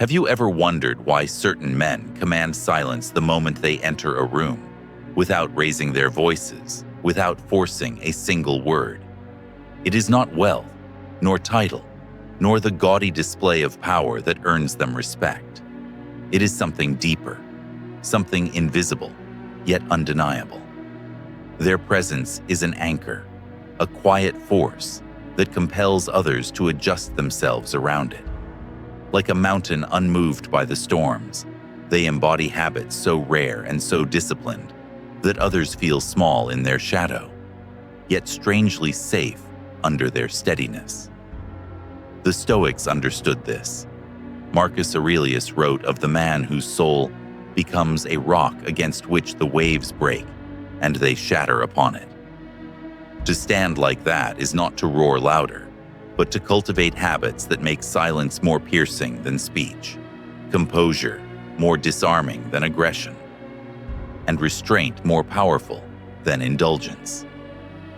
Have you ever wondered why certain men command silence the moment they enter a room, without raising their voices, without forcing a single word? It is not wealth, nor title, nor the gaudy display of power that earns them respect. It is something deeper, something invisible, yet undeniable. Their presence is an anchor, a quiet force that compels others to adjust themselves around it. Like a mountain unmoved by the storms, they embody habits so rare and so disciplined that others feel small in their shadow, yet strangely safe under their steadiness. The Stoics understood this. Marcus Aurelius wrote of the man whose soul becomes a rock against which the waves break, and they shatter upon it. To stand like that is not to roar louder, but to cultivate habits that make silence more piercing than speech, composure more disarming than aggression, and restraint more powerful than indulgence.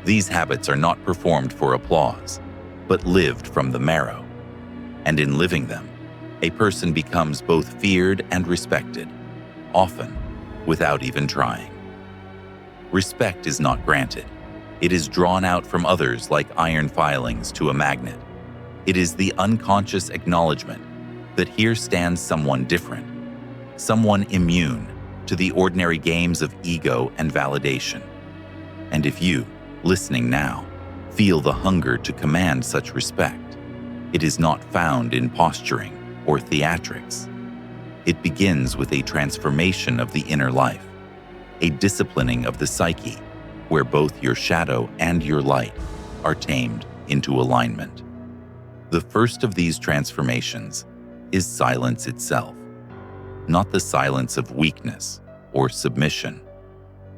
These habits are not performed for applause, but lived from the marrow. And in living them, a person becomes both feared and respected, often without even trying. Respect is not granted. It is drawn out from others like iron filings to a magnet. It is the unconscious acknowledgement that here stands someone different, someone immune to the ordinary games of ego and validation. And if you, listening now, feel the hunger to command such respect, it is not found in posturing or theatrics. It begins with a transformation of the inner life, a disciplining of the psyche, where both your shadow and your light are tamed into alignment. The first of these transformations is silence itself, not the silence of weakness or submission,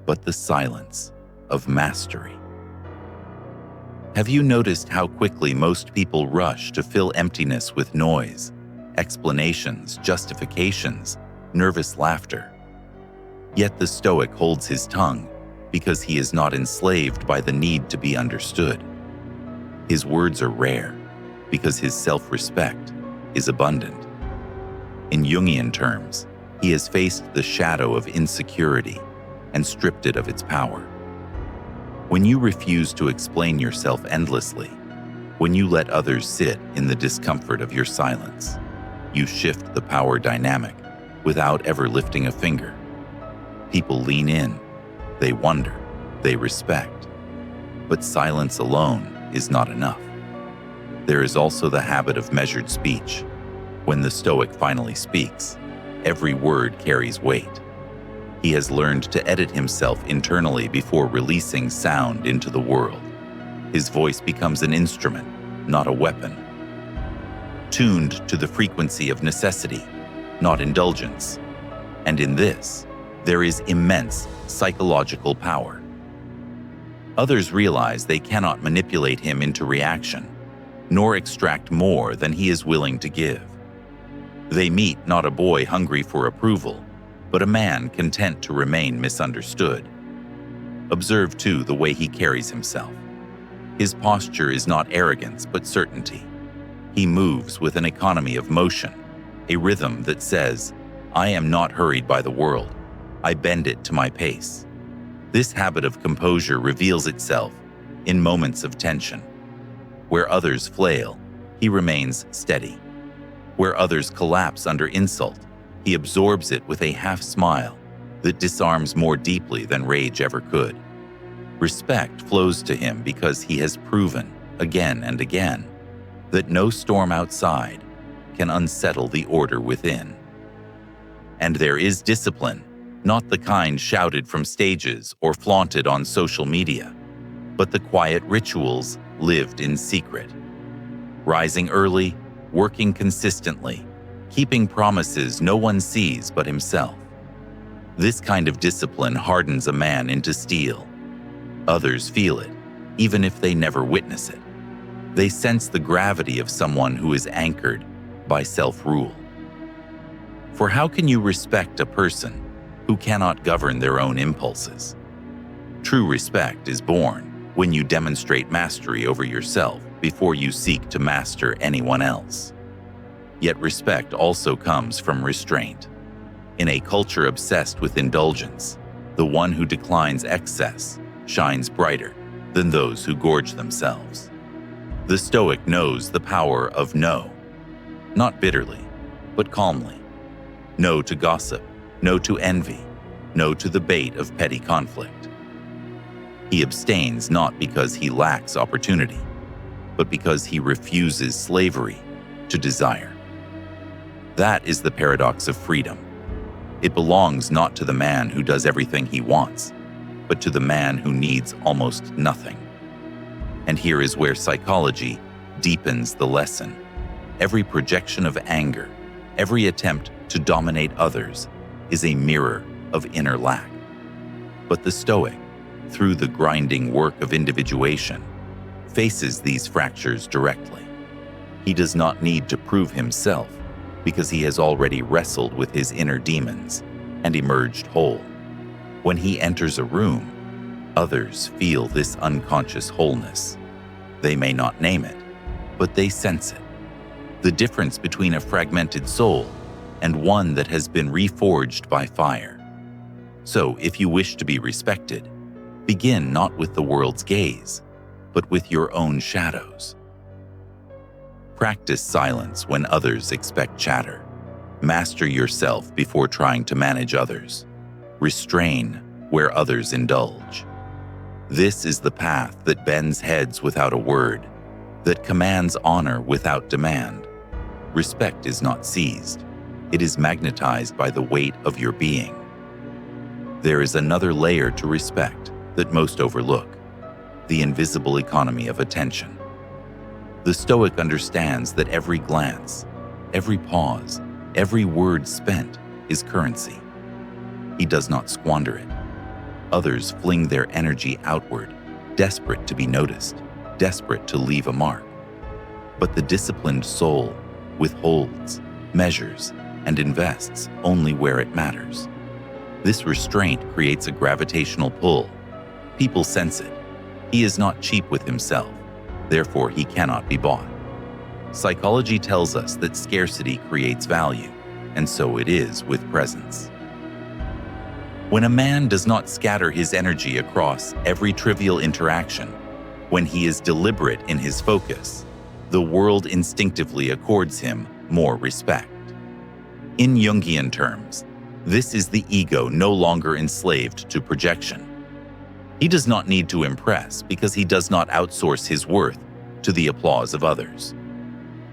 but the silence of mastery. Have you noticed how quickly most people rush to fill emptiness with noise, explanations, justifications, nervous laughter? Yet the Stoic holds his tongue because he is not enslaved by the need to be understood. His words are rare because his self-respect is abundant. In Jungian terms, he has faced the shadow of insecurity and stripped it of its power. When you refuse to explain yourself endlessly, when you let others sit in the discomfort of your silence, you shift the power dynamic without ever lifting a finger. People lean in, they wonder, they respect. But silence alone is not enough. There is also the habit of measured speech. When the Stoic finally speaks, every word carries weight. He has learned to edit himself internally before releasing sound into the world. His voice becomes an instrument, not a weapon, tuned to the frequency of necessity, not indulgence. And in this, there is immense psychological power. Others realize they cannot manipulate him into reaction, nor extract more than he is willing to give. They meet not a boy hungry for approval, but a man content to remain misunderstood. Observe, too, the way he carries himself. His posture is not arrogance, but certainty. He moves with an economy of motion, a rhythm that says, "I am not hurried by the world. I bend it to my pace." This habit of composure reveals itself in moments of tension. Where others flail, he remains steady. Where others collapse under insult, he absorbs it with a half-smile that disarms more deeply than rage ever could. Respect flows to him because he has proven, again and again, that no storm outside can unsettle the order within. And there is discipline, not the kind shouted from stages or flaunted on social media, but the quiet rituals lived in secret. Rising early, working consistently, keeping promises no one sees but himself. This kind of discipline hardens a man into steel. Others feel it, even if they never witness it. They sense the gravity of someone who is anchored by self-rule. For how can you respect a person who cannot govern their own impulses? True respect is born when you demonstrate mastery over yourself before you seek to master anyone else. Yet respect also comes from restraint. In a culture obsessed with indulgence, the one who declines excess shines brighter than those who gorge themselves. The Stoic knows the power of no, not bitterly, but calmly. No to gossip, no to envy, no to the bait of petty conflict. He abstains not because he lacks opportunity, but because he refuses slavery to desire. That is the paradox of freedom. It belongs not to the man who does everything he wants, but to the man who needs almost nothing. And here is where psychology deepens the lesson. Every projection of anger, every attempt to dominate others is a mirror of inner lack. But the Stoic, through the grinding work of individuation, faces these fractures directly. He does not need to prove himself because he has already wrestled with his inner demons and emerged whole. When he enters a room, others feel this unconscious wholeness. They may not name it, but they sense it. The difference between a fragmented soul and one that has been reforged by fire. So, if you wish to be respected, begin not with the world's gaze, but with your own shadows. Practice silence when others expect chatter. Master yourself before trying to manage others. Restrain where others indulge. This is the path that bends heads without a word, that commands honor without demand. Respect is not seized. It is magnetized by the weight of your being. There is another layer to respect that most overlook: the invisible economy of attention. The Stoic understands that every glance, every pause, every word spent is currency. He does not squander it. Others fling their energy outward, desperate to be noticed, desperate to leave a mark. But the disciplined soul withholds, measures, and invests only where it matters. This restraint creates a gravitational pull. People sense it. He is not cheap with himself, therefore he cannot be bought. Psychology tells us that scarcity creates value, and so it is with presence. When a man does not scatter his energy across every trivial interaction, when he is deliberate in his focus, the world instinctively accords him more respect. In Jungian terms, this is the ego no longer enslaved to projection. He does not need to impress because he does not outsource his worth to the applause of others.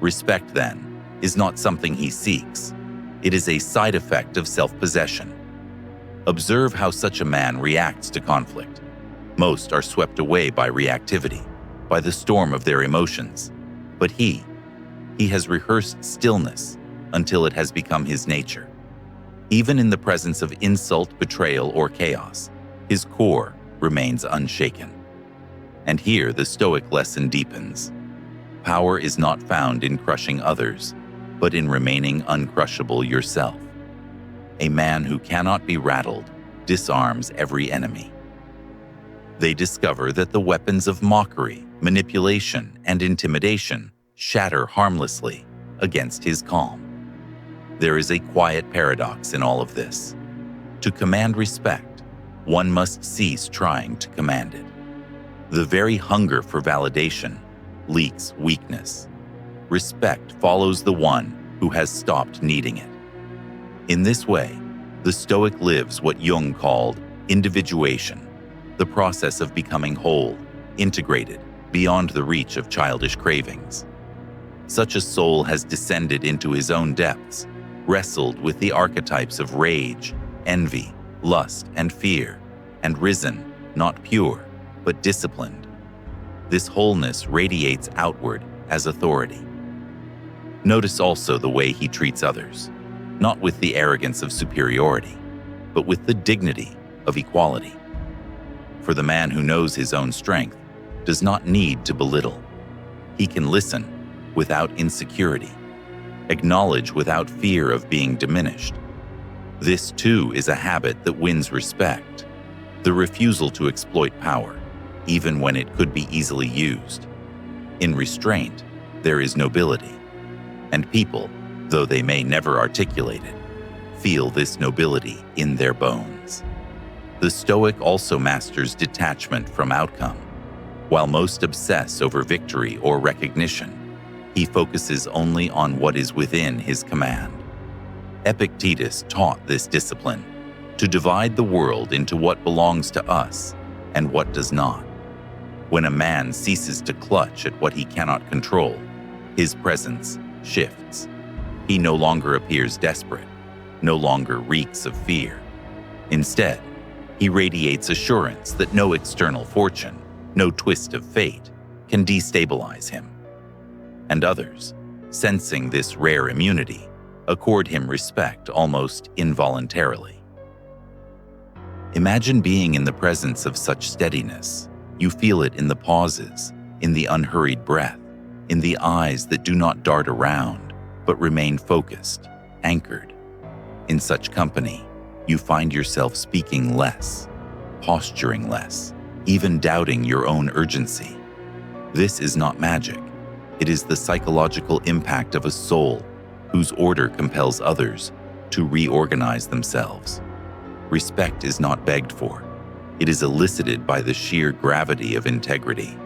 Respect, then, is not something he seeks. It is a side effect of self-possession. Observe how such a man reacts to conflict. Most are swept away by reactivity, by the storm of their emotions. But he has rehearsed stillness until it has become his nature. Even in the presence of insult, betrayal, or chaos, his core remains unshaken. And here the Stoic lesson deepens. Power is not found in crushing others, but in remaining uncrushable yourself. A man who cannot be rattled disarms every enemy. They discover that the weapons of mockery, manipulation, and intimidation shatter harmlessly against his calm. There is a quiet paradox in all of this. To command respect, one must cease trying to command it. The very hunger for validation leaks weakness. Respect follows the one who has stopped needing it. In this way, the Stoic lives what Jung called individuation, the process of becoming whole, integrated, beyond the reach of childish cravings. Such a soul has descended into his own depths, wrestled with the archetypes of rage, envy, lust, and fear, and risen, not pure, but disciplined. This wholeness radiates outward as authority. Notice also the way he treats others, not with the arrogance of superiority, but with the dignity of equality. For the man who knows his own strength does not need to belittle. He can listen without insecurity, acknowledge without fear of being diminished. This too is a habit that wins respect, the refusal to exploit power, even when it could be easily used. In restraint, there is nobility, and people, though they may never articulate it, feel this nobility in their bones. The Stoic also masters detachment from outcome. While most obsess over victory or recognition, he focuses only on what is within his command. Epictetus taught this discipline, to divide the world into what belongs to us and what does not. When a man ceases to clutch at what he cannot control, his presence shifts. He no longer appears desperate, no longer reeks of fear. Instead, he radiates assurance that no external fortune, no twist of fate, can destabilize him. And others, sensing this rare immunity, accord him respect almost involuntarily. Imagine being in the presence of such steadiness. You feel it in the pauses, in the unhurried breath, in the eyes that do not dart around, but remain focused, anchored. In such company, you find yourself speaking less, posturing less, even doubting your own urgency. This is not magic. It is the psychological impact of a soul whose order compels others to reorganize themselves. Respect is not begged for. It is elicited by the sheer gravity of integrity.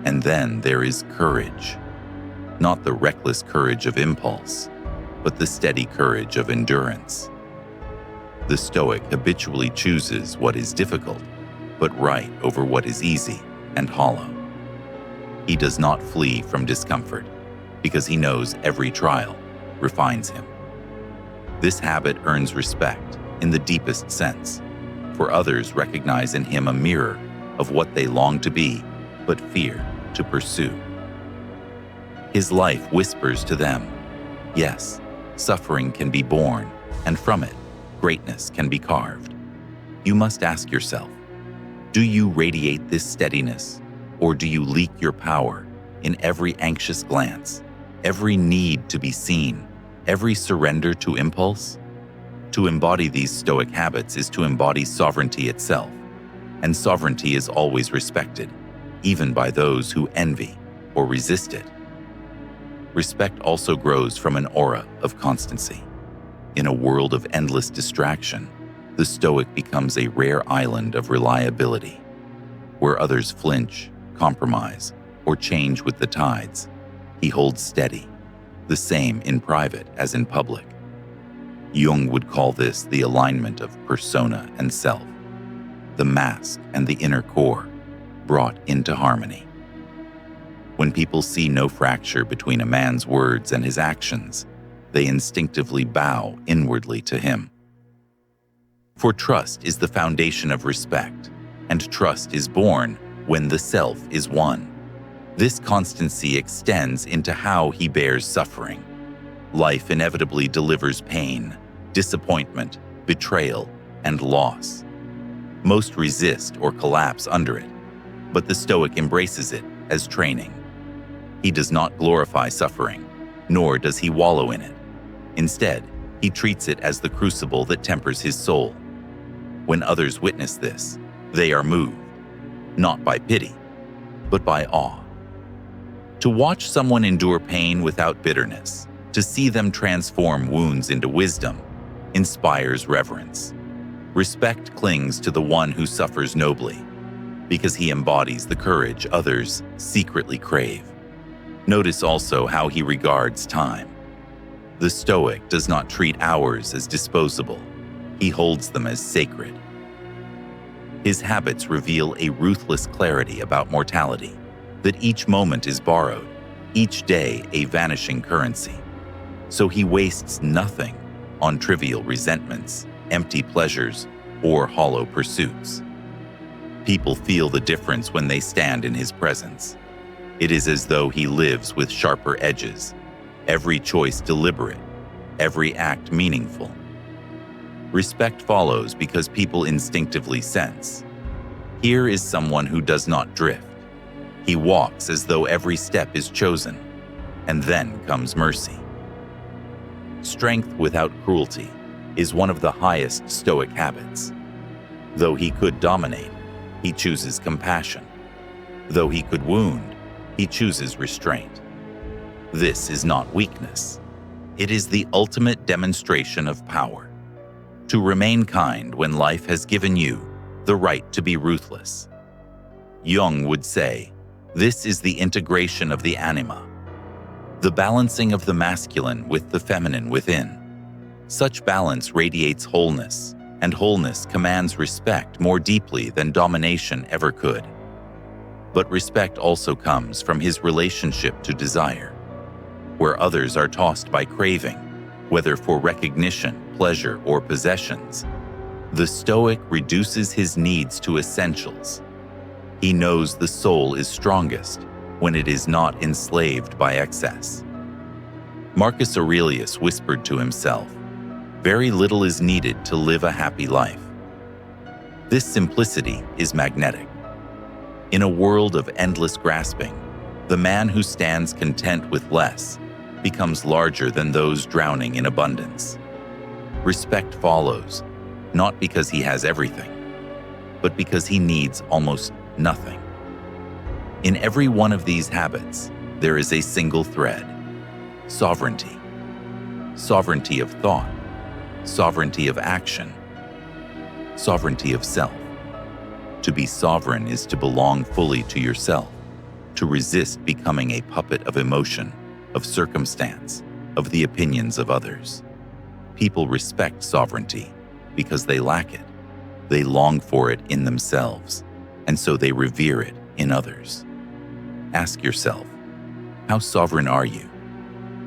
And then there is courage. Not the reckless courage of impulse, but the steady courage of endurance. The Stoic habitually chooses what is difficult, but right over what is easy and hollow. He does not flee from discomfort, because he knows every trial refines him. This habit earns respect in the deepest sense, for others recognize in him a mirror of what they long to be, but fear to pursue. His life whispers to them, yes, suffering can be born, and from it, greatness can be carved. You must ask yourself, do you radiate this steadiness, or do you leak your power in every anxious glance, every need to be seen, every surrender to impulse? To embody these Stoic habits is to embody sovereignty itself, and sovereignty is always respected, even by those who envy or resist it. Respect also grows from an aura of constancy. In a world of endless distraction, the Stoic becomes a rare island of reliability. Where others flinch, compromise, or change with the tides, he holds steady, the same in private as in public. Jung would call this the alignment of persona and self, the mask and the inner core brought into harmony. When people see no fracture between a man's words and his actions, they instinctively bow inwardly to him. For trust is the foundation of respect, and trust is born when the self is one. This constancy extends into how he bears suffering. Life inevitably delivers pain, disappointment, betrayal, and loss. Most resist or collapse under it, but the Stoic embraces it as training. He does not glorify suffering, nor does he wallow in it. Instead, he treats it as the crucible that tempers his soul. When others witness this, they are moved, not by pity, but by awe. To watch someone endure pain without bitterness, to see them transform wounds into wisdom, inspires reverence. Respect clings to the one who suffers nobly, because he embodies the courage others secretly crave. Notice also how he regards time. The Stoic does not treat hours as disposable. He holds them as sacred. His habits reveal a ruthless clarity about mortality, that each moment is borrowed, each day a vanishing currency. So he wastes nothing on trivial resentments, empty pleasures, or hollow pursuits. People feel the difference when they stand in his presence. It is as though he lives with sharper edges, every choice deliberate, every act meaningful. Respect follows because people instinctively sense. Here is someone who does not drift. He walks as though every step is chosen, and then comes mercy. Strength without cruelty is one of the highest Stoic habits. Though he could dominate, he chooses compassion. Though he could wound, he chooses restraint. This is not weakness. It is the ultimate demonstration of power. To remain kind when life has given you the right to be ruthless. Jung would say, this is the integration of the anima, the balancing of the masculine with the feminine within. Such balance radiates wholeness, and wholeness commands respect more deeply than domination ever could. But respect also comes from his relationship to desire. Where others are tossed by craving, whether for recognition, pleasure, or possessions, the Stoic reduces his needs to essentials. He knows the soul is strongest when it is not enslaved by excess. Marcus Aurelius whispered to himself, "Very little is needed to live a happy life." This simplicity is magnetic. In a world of endless grasping, the man who stands content with less becomes larger than those drowning in abundance. Respect follows, not because he has everything, but because he needs almost nothing. In every one of these habits, there is a single thread: sovereignty. Sovereignty of thought, sovereignty of action, sovereignty of self. To be sovereign is to belong fully to yourself, to resist becoming a puppet of emotion, of circumstance, of the opinions of others. People respect sovereignty because they lack it. They long for it in themselves, and so they revere it in others. Ask yourself, how sovereign are you?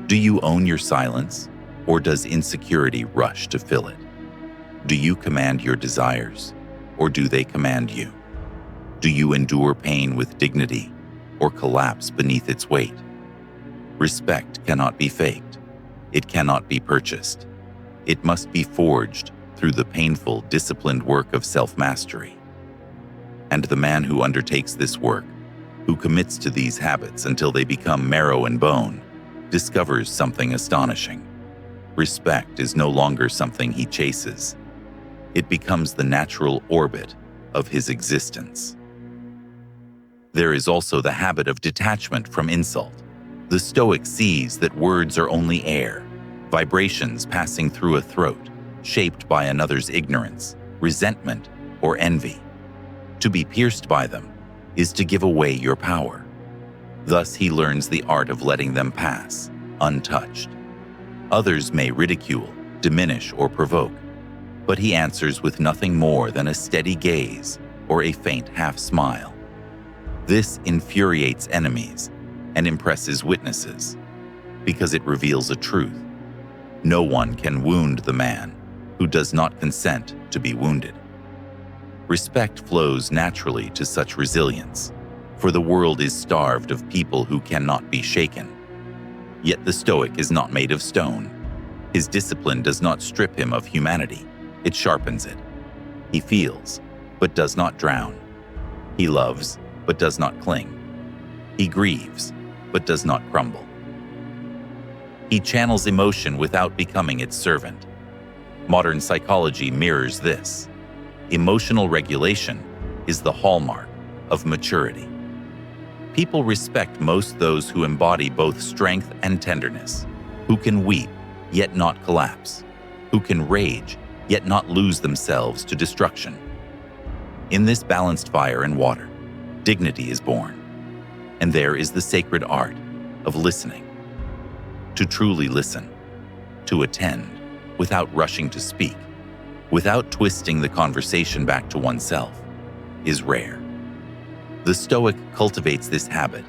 Do you own your silence, or does insecurity rush to fill it? Do you command your desires, or do they command you? Do you endure pain with dignity, or collapse beneath its weight? Respect cannot be faked. It cannot be purchased. It must be forged through the painful, disciplined work of self-mastery. And the man who undertakes this work, who commits to these habits until they become marrow and bone, discovers something astonishing. Respect is no longer something he chases. It becomes the natural orbit of his existence. There is also the habit of detachment from insult. The Stoic sees that words are only air, vibrations passing through a throat, shaped by another's ignorance, resentment, or envy. To be pierced by them is to give away your power. Thus he learns the art of letting them pass, untouched. Others may ridicule, diminish, or provoke, but he answers with nothing more than a steady gaze or a faint half-smile. This infuriates enemies and impresses witnesses, because it reveals a truth. No one can wound the man who does not consent to be wounded. Respect flows naturally to such resilience, for the world is starved of people who cannot be shaken. Yet the Stoic is not made of stone. His discipline does not strip him of humanity, it sharpens it. He feels, but does not drown. He loves, but does not cling. He grieves, but does not crumble. He channels emotion without becoming its servant. Modern psychology mirrors this. Emotional regulation is the hallmark of maturity. People respect most those who embody both strength and tenderness, who can weep yet not collapse, who can rage yet not lose themselves to destruction. In this balanced fire and water, dignity is born, and there is the sacred art of listening. To truly listen, to attend without rushing to speak, without twisting the conversation back to oneself, is rare. The Stoic cultivates this habit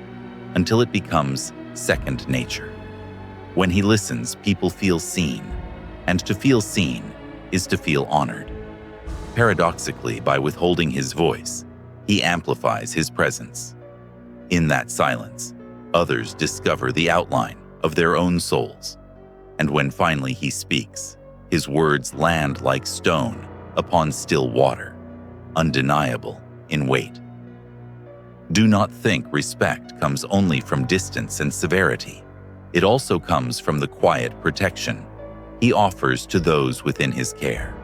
until it becomes second nature. When he listens, people feel seen, and to feel seen is to feel honored. Paradoxically, by withholding his voice, he amplifies his presence. In that silence, others discover the outline of their own souls, and when finally he speaks, his words land like stone upon still water, undeniable in weight. Do not think respect comes only from distance and severity. It also comes from the quiet protection he offers to those within his care.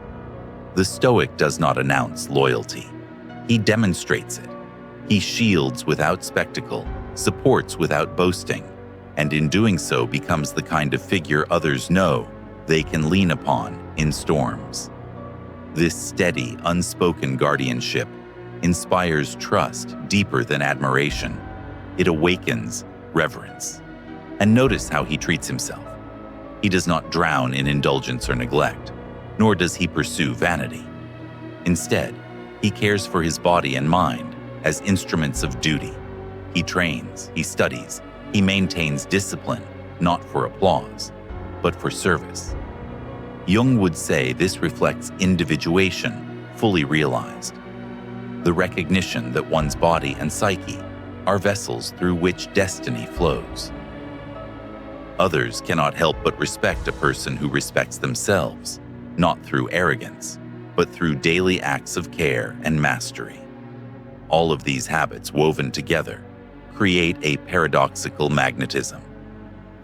The Stoic does not announce loyalty. He demonstrates it. He shields without spectacle, supports without boasting, and in doing so becomes the kind of figure others know they can lean upon in storms. This steady, unspoken guardianship inspires trust deeper than admiration. It awakens reverence. And notice how he treats himself. He does not drown in indulgence or neglect, nor does he pursue vanity. Instead, he cares for his body and mind as instruments of duty. He trains, he studies, he maintains discipline, not for applause, but for service. Jung would say this reflects individuation fully realized, the recognition that one's body and psyche are vessels through which destiny flows. Others cannot help but respect a person who respects themselves, not through arrogance, but through daily acts of care and mastery. All of these habits woven together create a paradoxical magnetism.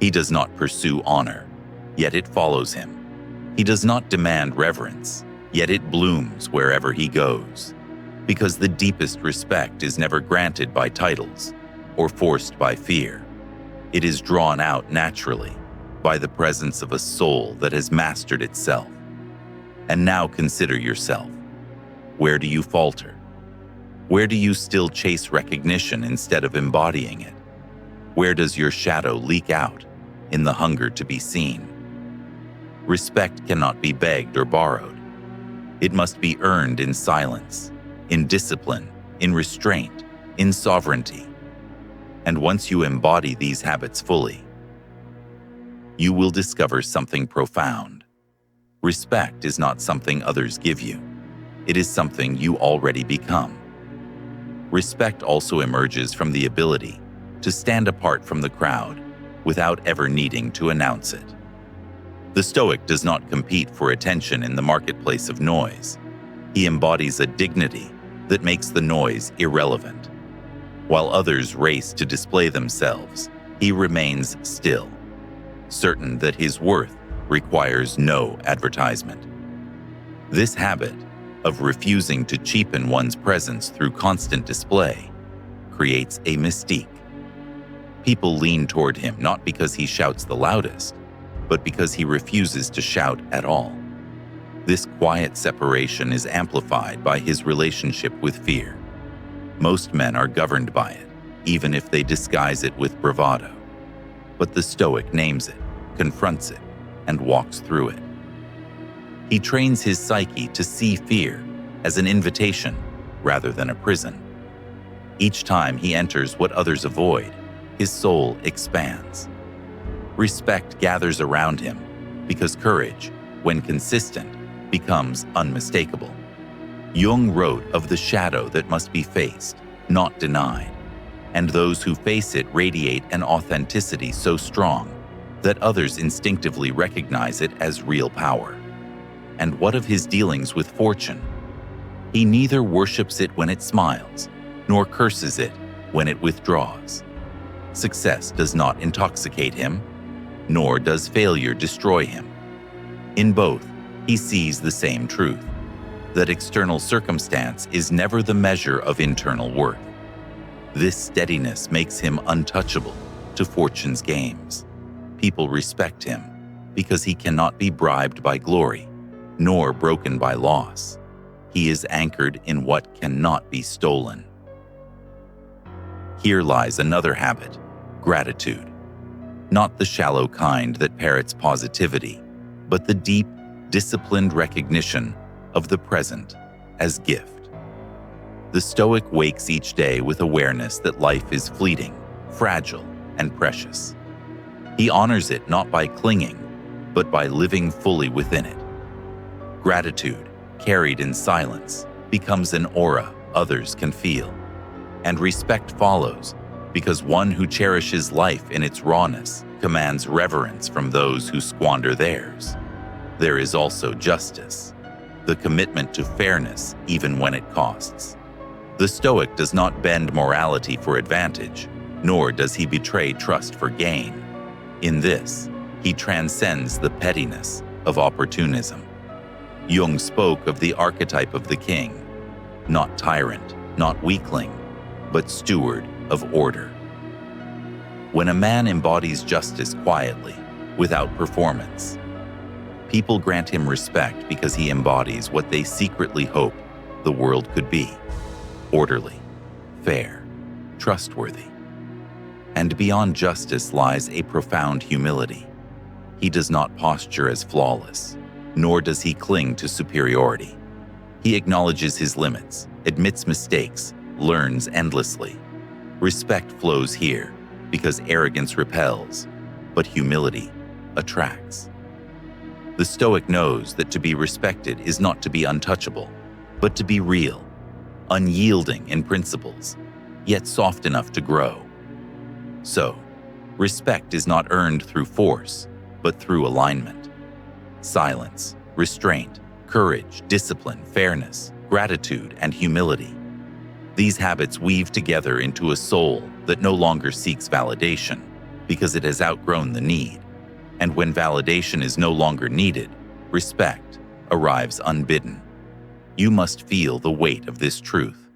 He does not pursue honor, yet it follows him. He does not demand reverence, yet it blooms wherever he goes. Because the deepest respect is never granted by titles or forced by fear. It is drawn out naturally by the presence of a soul that has mastered itself. And now consider yourself. Where do you falter? Where do you still chase recognition instead of embodying it? Where does your shadow leak out in the hunger to be seen? Respect cannot be begged or borrowed. It must be earned in silence, in discipline, in restraint, in sovereignty. And once you embody these habits fully, you will discover something profound. Respect is not something others give you. It is something you already become. Respect also emerges from the ability to stand apart from the crowd without ever needing to announce it. The Stoic does not compete for attention in the marketplace of noise. He embodies a dignity that makes the noise irrelevant. While others race to display themselves, he remains still, certain that his worth requires no advertisement. This habit of refusing to cheapen one's presence through constant display creates a mystique. People lean toward him not because he shouts the loudest, but because he refuses to shout at all. This quiet separation is amplified by his relationship with fear. Most men are governed by it, even if they disguise it with bravado. But the Stoic names it, confronts it, and walks through it. He trains his psyche to see fear as an invitation rather than a prison. Each time he enters what others avoid, his soul expands. Respect gathers around him because courage, when consistent, becomes unmistakable. Jung wrote of the shadow that must be faced, not denied, and those who face it radiate an authenticity so strong that others instinctively recognize it as real power. And what of his dealings with fortune? He neither worships it when it smiles, nor curses it when it withdraws. Success does not intoxicate him, nor does failure destroy him. In both, he sees the same truth, that external circumstance is never the measure of internal worth. This steadiness makes him untouchable to fortune's games. People respect him because he cannot be bribed by glory, nor broken by loss. He is anchored in what cannot be stolen. Here lies another habit, gratitude. Not the shallow kind that parrots positivity, but the deep, disciplined recognition of the present as gift. The Stoic wakes each day with awareness that life is fleeting, fragile, and precious. He honors it not by clinging, but by living fully within it. Gratitude, carried in silence, becomes an aura others can feel. And respect follows, because one who cherishes life in its rawness commands reverence from those who squander theirs. There is also justice, the commitment to fairness even when it costs. The Stoic does not bend morality for advantage, nor does he betray trust for gain. In this, he transcends the pettiness of opportunism. Jung spoke of the archetype of the king, not tyrant, not weakling, but steward of order. When a man embodies justice quietly, without performance, people grant him respect because he embodies what they secretly hope the world could be: orderly, fair, trustworthy. And beyond justice lies a profound humility. He does not posture as flawless, nor does he cling to superiority. He acknowledges his limits, admits mistakes, learns endlessly. Respect flows here because arrogance repels, but humility attracts. The Stoic knows that to be respected is not to be untouchable, but to be real, unyielding in principles, yet soft enough to grow. So, respect is not earned through force, but through alignment. Silence, restraint, courage, discipline, fairness, gratitude, and humility. These habits weave together into a soul that no longer seeks validation because it has outgrown the need. And when validation is no longer needed, respect arrives unbidden. You must feel the weight of this truth.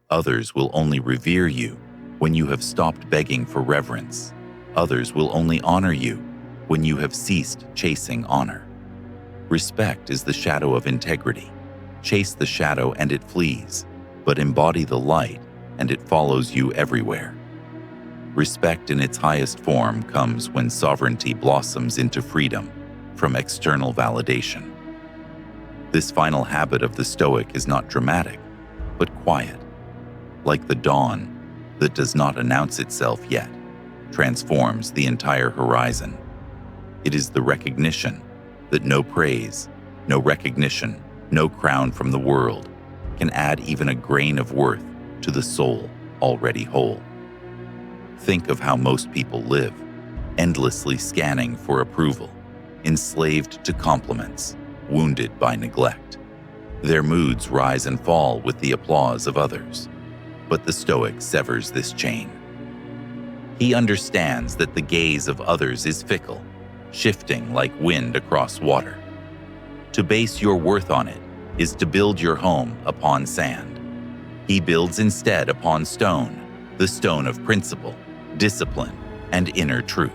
Others will only revere you when you have stopped begging for reverence. Others will only honor you when you have ceased chasing honor. Respect is the shadow of integrity. Chase the shadow and it flees, but embody the light and it follows you everywhere. Respect in its highest form comes when sovereignty blossoms into freedom from external validation. This final habit of the Stoic is not dramatic, but quiet, like the dawn that does not announce itself yet, transforms the entire horizon. It is the recognition that no praise, no recognition, no crown from the world can add even a grain of worth to the soul already whole. Think of how most people live, endlessly scanning for approval, enslaved to compliments, wounded by neglect. Their moods rise and fall with the applause of others. But the Stoic severs this chain. He understands that the gaze of others is fickle, shifting like wind across water. To base your worth on it is to build your home upon sand. He builds instead upon stone, the stone of principle, discipline, and inner truth.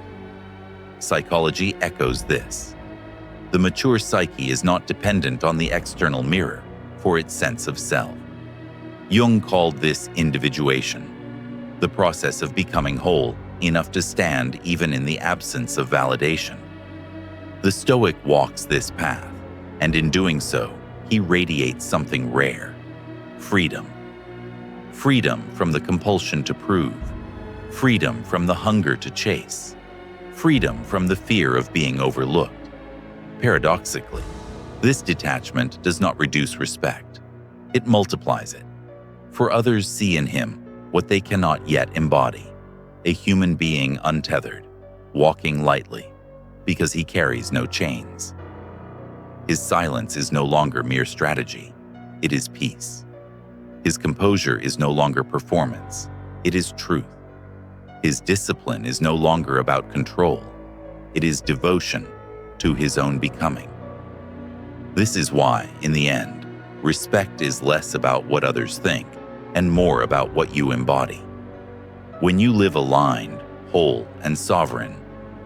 Psychology echoes this. The mature psyche is not dependent on the external mirror for its sense of self. Jung called this individuation, the process of becoming whole enough to stand even in the absence of validation. The Stoic walks this path, and in doing so, he radiates something rare: freedom. Freedom from the compulsion to prove, freedom from the hunger to chase, freedom from the fear of being overlooked. Paradoxically, this detachment does not reduce respect, it multiplies it. For others see in him what they cannot yet embody, a human being untethered, walking lightly, because he carries no chains. His silence is no longer mere strategy, it is peace. His composure is no longer performance, it is truth. His discipline is no longer about control, it is devotion to his own becoming. This is why, in the end, respect is less about what others think and more about what you embody. When you live aligned, whole, and sovereign,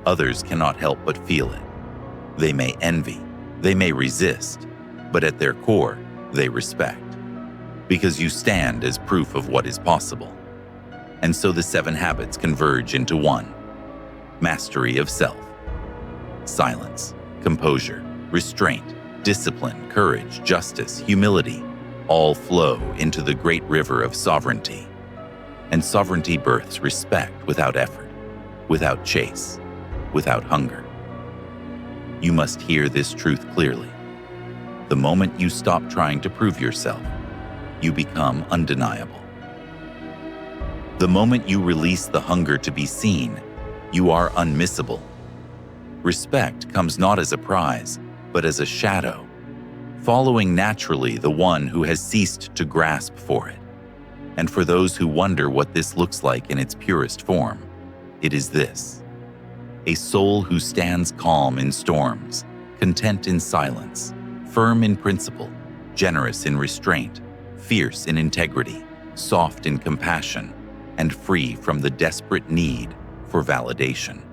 others cannot help but feel it. They may envy, they may resist, but at their core, they respect. Because you stand as proof of what is possible. And so the 7 habits converge into one: mastery of self. Silence, composure, restraint, discipline, courage, justice, humility, all flow into the great river of sovereignty. And sovereignty births respect without effort, without chase, without hunger. You must hear this truth clearly. The moment you stop trying to prove yourself, you become undeniable. The moment you release the hunger to be seen, you are unmissable. Respect comes not as a prize, but as a shadow, following naturally the one who has ceased to grasp for it. And for those who wonder what this looks like in its purest form, it is this: a soul who stands calm in storms, content in silence, firm in principle, generous in restraint, fierce in integrity, soft in compassion, and free from the desperate need for validation.